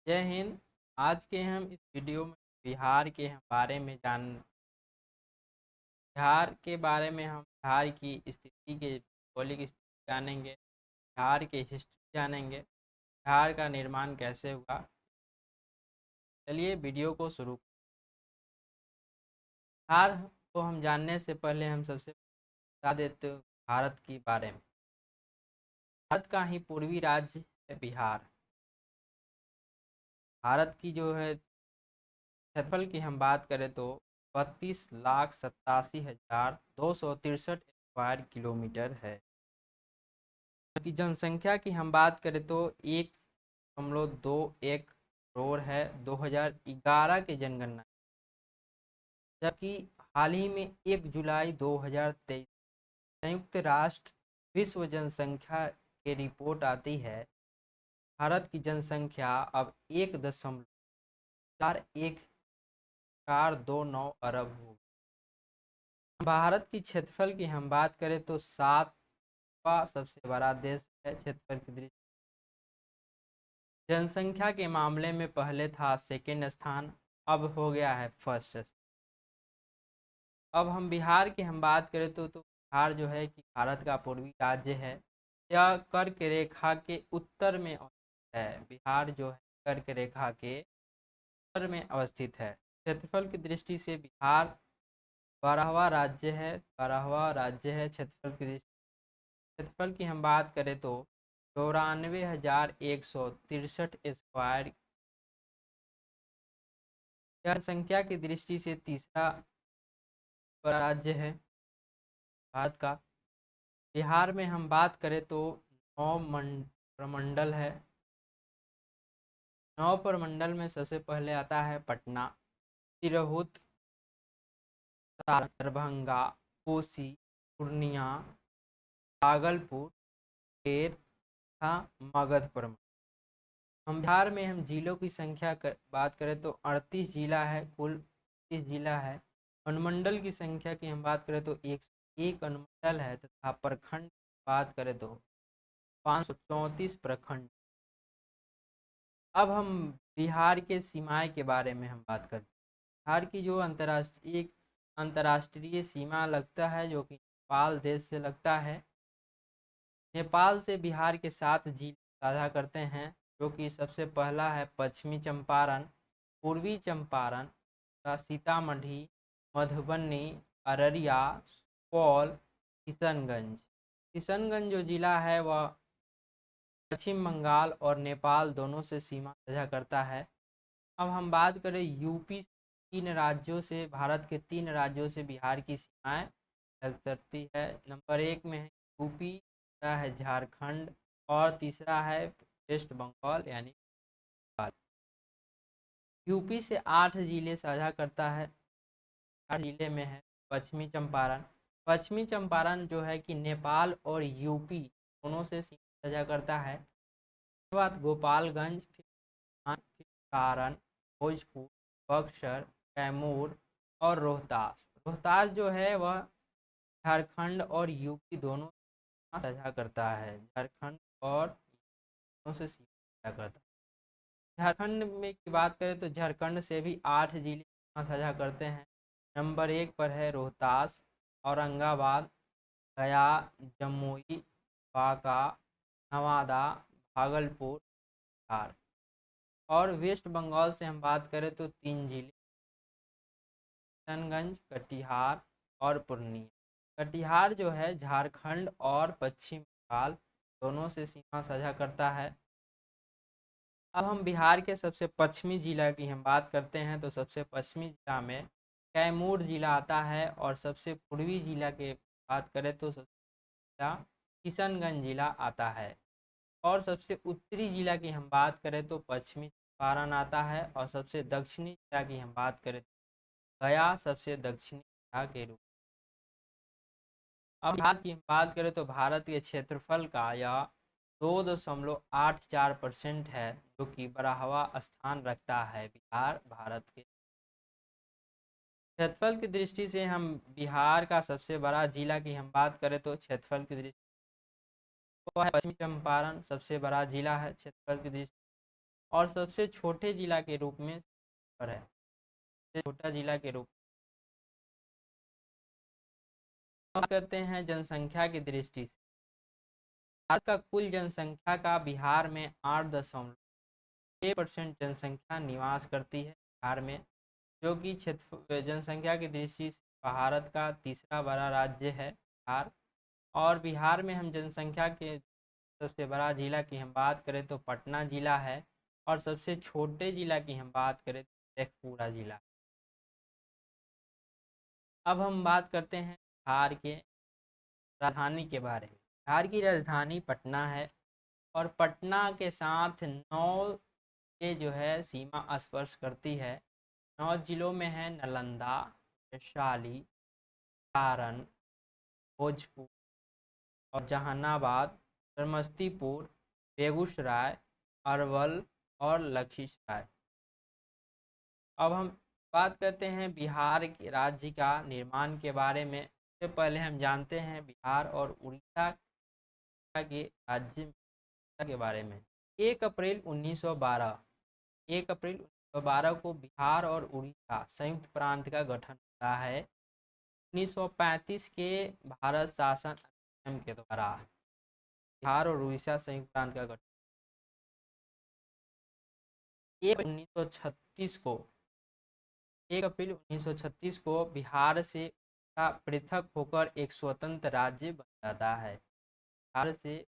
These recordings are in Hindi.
जय हिंद। आज के हम इस वीडियो में बिहार के बारे में बिहार की स्थिति के भौगोलिक स्थिति जानेंगे। बिहार के हिस्ट्री जानेंगे। बिहार का निर्माण कैसे हुआ। चलिए वीडियो को शुरू। बिहार को हम जानने से पहले हम सबसे बता देते हैं भारत के बारे में। भारत का ही पूर्वी राज्य है बिहार। भारत की जो है क्षेत्रफल की हम बात करें तो 32,87,263 स्क्वायर किलोमीटर है। की जनसंख्या की हम बात करें तो 1.21 करोड़ है 2011 की जनगणना। जबकि हाल ही में 1 जुलाई 2023 संयुक्त राष्ट्र विश्व जनसंख्या की रिपोर्ट आती है। भारत की जनसंख्या अब 1.4149 अरब हो। भारत की क्षेत्रफल की हम बात करें तो 7वां सबसे बड़ा देश है क्षेत्रफल की दृष्टि। जनसंख्या के मामले में पहले था सेकेंड स्थान, अब हो गया है फर्स्ट स्थान। अब हम बिहार की हम बात करें तो बिहार जो है कि भारत का पूर्वी राज्य है। यह कर्क रेखा के उत्तर में अवस्थित है। बिहार जो है कर्क रेखा के उत्तर में अवस्थित है। क्षेत्रफल की दृष्टि से बिहार 12वां राज्य है क्षेत्रफल की दृष्टि। क्षेत्रफल की हम बात करें तो 94,163 स्क्वायर। जनसंख्या की दृष्टि से तीसरा बड़ा राज्य है भारत का। बिहार में हम बात करें तो 9 प्रमंडल है। 9 प्रमंडल में सबसे पहले आता है पटना, तिरहुत, दरभंगा, कोसी, पूर्णिया, भागलपुर, मुंगेर तथा मगध प्रमंडल। हम बिहार में हम जिलों की संख्या बात करें तो 38 जिला है, कुल 30 जिला है। अनुमंडल की संख्या की हम बात करें तो एक अनुमंडल है तथा प्रखंड बात करें तो 534 प्रखंड। अब हम बिहार के सीमाएं के बारे में हम बात करते हैं। बिहार की जो अंतर्राष्ट्रीय सीमा लगता है जो कि नेपाल देश से लगता है। नेपाल से बिहार के 7 जिले साझा करते हैं, जो कि सबसे पहला है पश्चिमी चंपारण, पूर्वी चंपारण, सीतामढ़ी, मधुबनी, अररिया, सुपौल, किशनगंज। किशनगंज जो जिला है वह पश्चिम बंगाल और नेपाल दोनों से सीमा साझा करता है। अब हम बात करें यूपी, 3 राज्यों से, भारत के 3 राज्यों से बिहार की सीमाएं लग सकती है। नंबर 1 में है यूपी, दूसरा है झारखंड और तीसरा है वेस्ट बंगाल यानी बंगाल। यूपी से 8 जिले साझा करता है। 8 जिले में है पश्चिमी चंपारण। पश्चिमी चंपारण जो है कि नेपाल और यूपी दोनों से सीमा साझा करता है। उसके बाद गोपालगंज, फिर सारण, भोजपुर, बक्सर, कैमूर और रोहतास। रोहतास जो है वह झारखंड और यूपी दोनों साझा करता है। झारखंड और दोनों से सीमा साझा करता है। झारखंड में की बात करें तो झारखंड से भी 8 जिले साझा करते हैं। नंबर 1 पर है रोहतास, औरंगाबाद, गया, जमुई, बांका, नवादा, भागलपुर, बिहार। और वेस्ट बंगाल से हम बात करें तो 3 जिले किशनगंज, कटिहार और पूर्णिया। कटिहार जो है झारखंड और पश्चिम बंगाल दोनों से सीमा साझा करता है। अब हम बिहार के सबसे पश्चिमी जिला की हम बात करते हैं तो सबसे पश्चिमी जिला में कैमूर जिला आता है। और सबसे पूर्वी जिला के बात करें तो सबसे जिला किशनगंज जिला आता है। और सबसे उत्तरी जिला की हम बात करें तो पश्चिमी चंपारण आता है। और सबसे दक्षिणी जिला की हम बात करें तो गया सबसे दक्षिणी जिला के रूप। अब भारत की हम बात करें तो भारत के क्षेत्रफल का यह 2.84% है, जो कि 12वां स्थान रखता है बिहार भारत के क्षेत्रफल की दृष्टि से। हम बिहार का सबसे बड़ा जिला की हम बात करें तो क्षेत्रफल की दृष्टि तो है पश्चिमी चंपारण सबसे बड़ा जिला है क्षेत्रफल की दृष्टि। और सबसे छोटे जिला के रूप में है, सबसे छोटा जिला के रूप बात करते हैं जनसंख्या की दृष्टि से। भारत का कुल जनसंख्या का बिहार में 8.6% जनसंख्या निवास करती है बिहार में, जो कि क्षेत्र जनसंख्या की दृष्टि से भारत का तीसरा बड़ा राज्य है बिहार। और बिहार में हम जनसंख्या के सबसे बड़ा जिला की हम बात करें तो पटना जिला है, और सबसे छोटे जिला की हम बात करें तो शेखपुरा जिला। अब हम बात करते हैं बिहार के राजधानी के बारे में। बिहार की राजधानी पटना है, और पटना के साथ 9 ये जो है सीमा स्पर्श करती है। 9 जिलों में है नालंदा, वैशाली, सारण, भोजपुर और जहानाबाद, समस्तीपुर, बेगूसराय, अरवल और लखीसराय। अब हम बात करते हैं बिहार के राज्य का निर्माण के बारे में। सबसे पहले हम जानते हैं बिहार और उड़ीसा के राज्य के बारे में। 1 अप्रैल 1912 1 अप्रैल 1912 को बिहार और उड़ीसा संयुक्त प्रांत का गठन होता है। 1935 के भारत शासन अधिनियम के द्वारा बिहार और उड़ीसा संयुक्त प्रांत का गठन 1936 को 1 अप्रैल 1936 को बिहार से पृथक होकर एक स्वतंत्र राज्य बन जाता है। बिहार से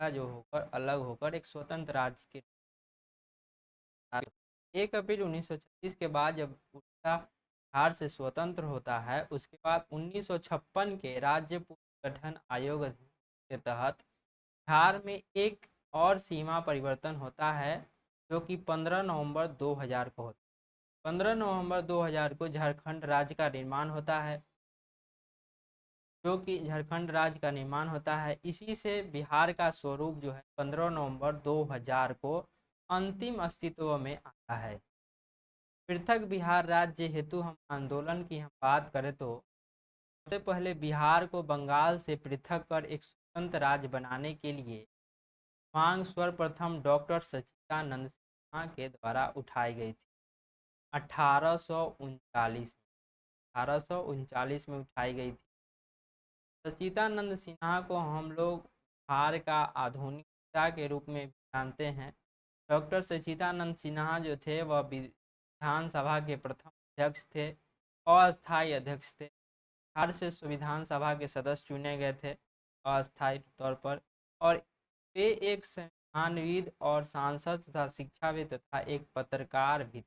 जो होकर अलग होकर एक स्वतंत्र राज्य के 1 अप्रैल 1936 के बाद जब उड़ीसा बिहार से स्वतंत्र होता है, उसके बाद 1956 के राज्य पुनर्गठन आयोग के तहत बिहार में एक और सीमा परिवर्तन होता है, जो कि 15 नवंबर 2000 को होता है। 15 नवंबर 2000 को झारखंड राज्य का निर्माण होता है, जो कि झारखंड राज्य का निर्माण होता है। इसी से बिहार का स्वरूप जो है 15 नवंबर 2000 को अंतिम अस्तित्व में आता है। पृथक बिहार राज्य हेतु हम आंदोलन की हम बात करें तो सबसे पहले बिहार को बंगाल से पृथक कर एक स्वतंत्र राज्य बनाने के लिए मांग सर्वप्रथम डॉक्टर सच्चिदानंद सिन्हा के द्वारा उठाई गई थी। 1839 में उठाई गई थी। सच्चिदानंद सिन्हा को हम लोग बिहार का आधुनिक नेता के रूप में जानते हैं। डॉक्टर सच्चिदानंद सिन्हा जो थे वह विधानसभा के प्रथम अध्यक्ष थे, अस्थायी अध्यक्ष थे। बिहार से संविधान सभा के सदस्य चुने गए थे अस्थायी तौर पर, और वे एक संविधानविद और सांसद तथा शिक्षाविद तथा एक पत्रकार भी थे।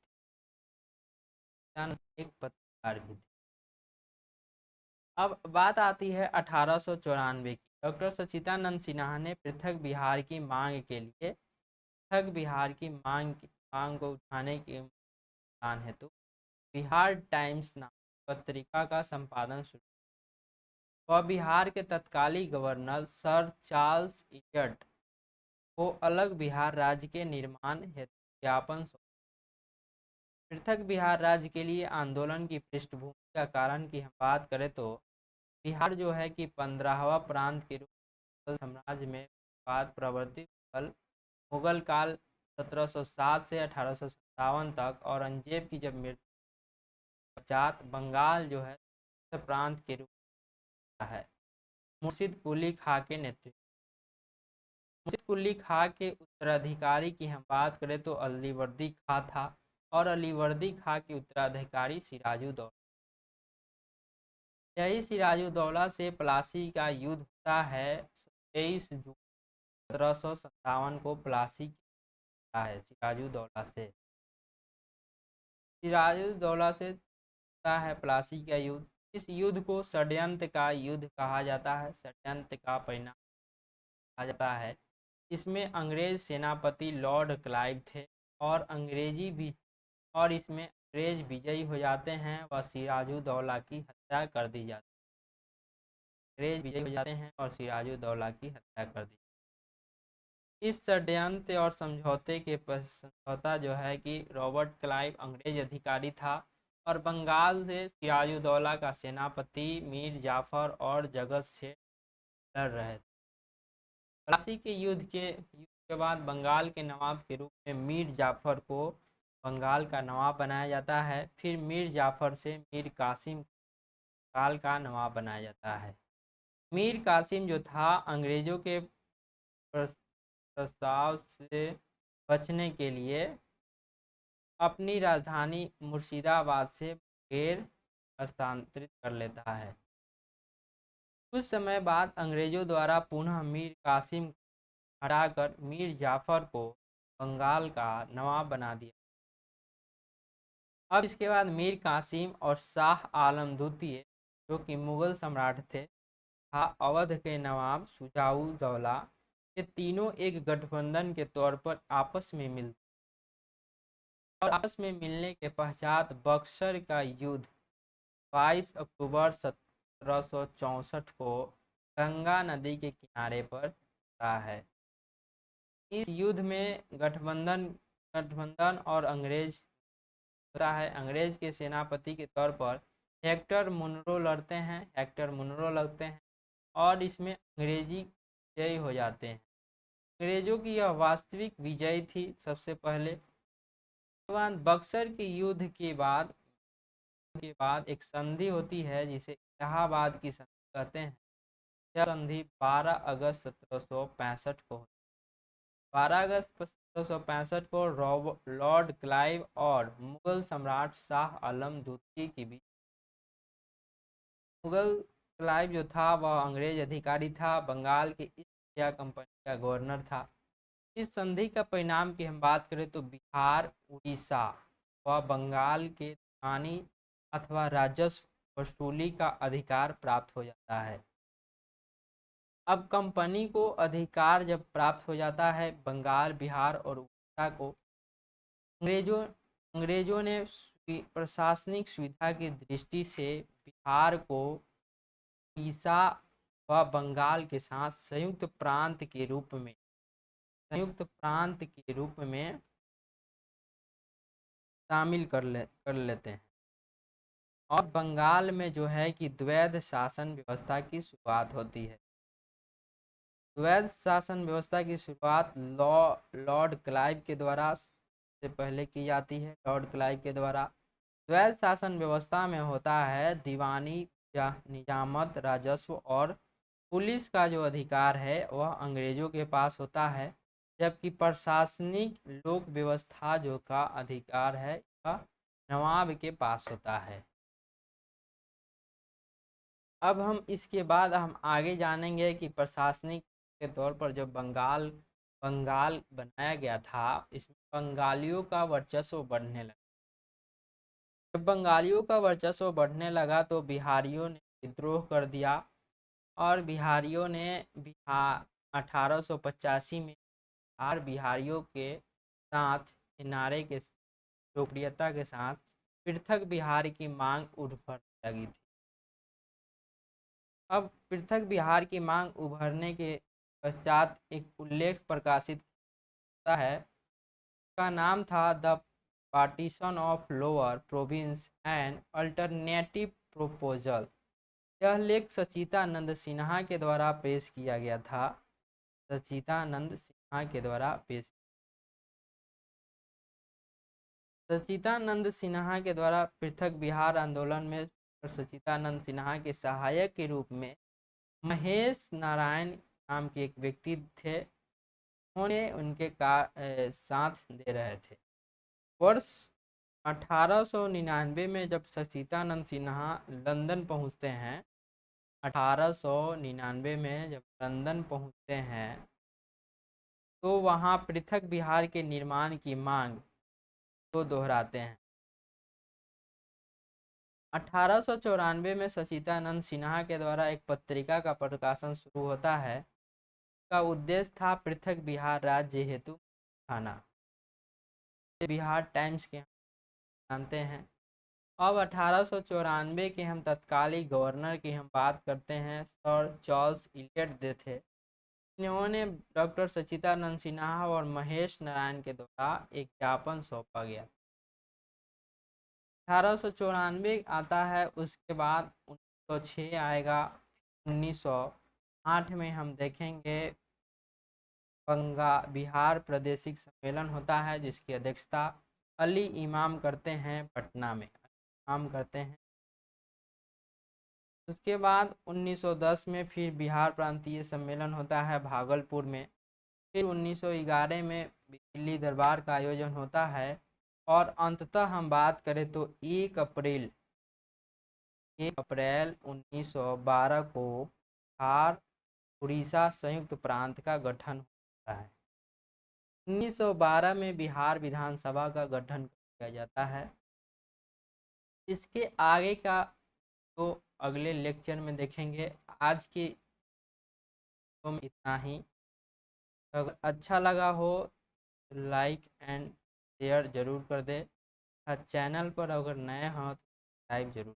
अब बात आती है 1894 की। डॉक्टर सच्चिदानंद सिन्हा ने पृथक बिहार की मांग के लिए पृथक बिहार की मांग को उठाने के हेतु बिहार टाइम्स नाम पत्रिका का संपादन शुरू। वह बिहार के तत्कालीन गवर्नर सर चार्ल्स इलियट को अलग बिहार राज्य के निर्माण हेतु ज्ञापन सौंपा। पृथक बिहार राज्य के लिए आंदोलन की पृष्ठभूमि का कारण की हम बात करें तो बिहार जो है कि 15वां प्रांत के रूप में साम्राज्य में बाद प्रवर्तित मुगल काल 1707 से 1857 तक औरंगजेब की जब मृत्यु पश्चात बंगाल जो है प्रांत के रूप में है। मुर्शिद कुली खां के नेतृत्व मुर्शिद कुली खां के उत्तराधिकारी की हम बात करें तो अलीवर्दी खां था, और अलीवर्दी खां के उत्तराधिकारी सिराजुद्दौला। यही सिराजुद्दौला से प्लासी का युद्ध होता है। 23 जून 1757 को प्लासी होता है सिराजुद्दौला से होता है प्लासी का युद्ध। इस युद्ध को षड्यंत्र का युद्ध कहा जाता है, षड्यंत्र का परिणाम कहा जाता है। इसमें अंग्रेज सेनापति लॉर्ड क्लाइव थे, और इसमें अंग्रेज विजयी हो जाते हैं व सिराजुद्दौला की हत्या कर दी जाती है। अंग्रेज विजयी हो जाते हैं और सिराजुद्दौला की हत्या कर दी। इस षड्यंत्र और समझौता जो है कि रॉबर्ट क्लाइव अंग्रेज अधिकारी था, और बंगाल से सिराजुद्दौला का सेनापति मीर जाफर और जगत से लड़ रहे थे। प्लासी के युद्ध उसके बाद बंगाल के नवाब के रूप में मीर जाफ़र को बंगाल का नवाब बनाया जाता है। फिर मीर जाफ़र से मीर कासिम बंगाल का नवाब बनाया जाता है। मीर कासिम जो था अंग्रेज़ों के प्रस्ताव से बचने के लिए अपनी राजधानी मुर्शिदाबाद से मुंगेर हस्तांतरित कर लेता है। कुछ समय बाद अंग्रेज़ों द्वारा पुनः मीर कासिम को हटाकर मीर जाफ़र को बंगाल का नवाब बना दिया। अब इसके बाद मीर कासिम और शाह आलम द्वितीय जो कि मुग़ल सम्राट थे तथा अवध के नवाब शुजाउद्दौला, ये तीनों एक गठबंधन के तौर पर आपस में मिलते और आपस में मिलने के पश्चात बक्सर का युद्ध 22 अक्टूबर 1764 को गंगा नदी के किनारे पर होता है। इस युद्ध में गठबंधन और अंग्रेज होता है। अंग्रेज के सेनापति के तौर पर हेक्टर मुनरो लड़ते हैं और इसमें अंग्रेजी विजयी हो जाते हैं। अंग्रेजों की यह वास्तविक विजय थी सबसे पहले। बक्सर के युद्ध के बाद एक संधि होती है जिसे इलाहाबाद की संधि कहते हैं। यह संधि 12 अगस्त 1765 को 12 अगस्त 1765 को लॉर्ड क्लाइव और मुगल सम्राट शाह आलम द्वितीय के बीच। मुगल क्लाइव जो था वह अंग्रेज अधिकारी था, बंगाल के ईस्ट इंडिया कंपनी का गवर्नर था। इस संधि का परिणाम की हम बात करें तो बिहार, उड़ीसा व बंगाल के दीवानी अथवा राजस्व वसूली का अधिकार प्राप्त हो जाता है। अब कंपनी को अधिकार जब प्राप्त हो जाता है बंगाल, बिहार और उड़ीसा को, अंग्रेजों ने प्रशासनिक सुविधा की दृष्टि से बिहार को उड़ीसा व बंगाल के साथ संयुक्त प्रांत के रूप में शामिल कर लेते हैं और बंगाल में जो है कि द्वैध शासन व्यवस्था की शुरुआत होती है। द्वैध शासन व्यवस्था की शुरुआत लॉर्ड क्लाइव के द्वारा से पहले की जाती है। लॉर्ड क्लाइव के द्वारा द्वैध शासन व्यवस्था में होता है दीवानी या निजामत, राजस्व और पुलिस का जो अधिकार है वह अंग्रेजों के पास होता है, जबकि प्रशासनिक लोक व्यवस्था जो का अधिकार है वह नवाब के पास होता है। अब हम इसके बाद हम आगे जानेंगे कि प्रशासनिक के तौर पर जब बंगाल बनाया गया था, इसमें बंगालियों का वर्चस्व बढ़ने लगा। जब बंगालियों का वर्चस्व बढ़ने लगा तो बिहारियों ने विद्रोह कर दिया और बिहारियों ने 1885 में बिहारियों के साथ नारे के लोकप्रियता के साथ पृथक बिहार की मांग उभरने लगी थी। अब पृथक बिहार की मांग उभरने के पश्चात एक उल्लेख प्रकाशित होता है, का नाम था the partition of lower province and alternative proposal. यह लेख सच्चिदानंद सिन्हा के द्वारा पेश किया गया था। सच्चिदानंद सिन्हा के द्वारा पृथक बिहार आंदोलन में सच्चिदानंद सिन्हा के सहायक के रूप में महेश नारायण नाम के एक व्यक्ति थे, उन्होंने उनके साथ दे रहे थे। वर्ष 1899 में जब सच्चिदानंद सिन्हा लंदन पहुंचते हैं, 1899 में जब लंदन पहुंचते हैं तो वहां पृथक बिहार के निर्माण की मांग को दोहराते हैं। 1894 में सच्चिदानंद सिन्हा के द्वारा एक पत्रिका का प्रकाशन शुरू होता है। का उद्देश्य था पृथक बिहार राज्य हेतु थाना, बिहार टाइम्स के जानते हैं। अब 1894 के हम तत्कालीन गवर्नर की हम बात करते हैं, सर चार्ल्स इलियट थे। इन्होंने डॉक्टर सच्चिदानंद सिन्हा और महेश नारायण के द्वारा एक ज्ञापन सौंपा गया। 1894 आता है, उसके बाद 1906 आएगा। 1908 में हम देखेंगे बिहार प्रादेशिक सम्मेलन होता है, जिसकी अध्यक्षता अली इमाम करते हैं पटना में, इमाम करते हैं। उसके बाद 1910 में फिर बिहार प्रांतीय सम्मेलन होता है भागलपुर में। फिर 1911 में दिल्ली दरबार का आयोजन होता है। और अंततः हम बात करें तो 1 अप्रैल 1912 को बिहार उड़ीसा संयुक्त प्रांत का गठन होता है। 1912 में बिहार विधानसभा का गठन किया जाता है। इसके आगे का तो अगले लेक्चर में देखेंगे। आज के तो इतना ही। अगर अच्छा लगा हो तो लाइक एंड शेयर ज़रूर कर दे। चैनल पर अगर नए हो तो सब्सक्राइब जरूर।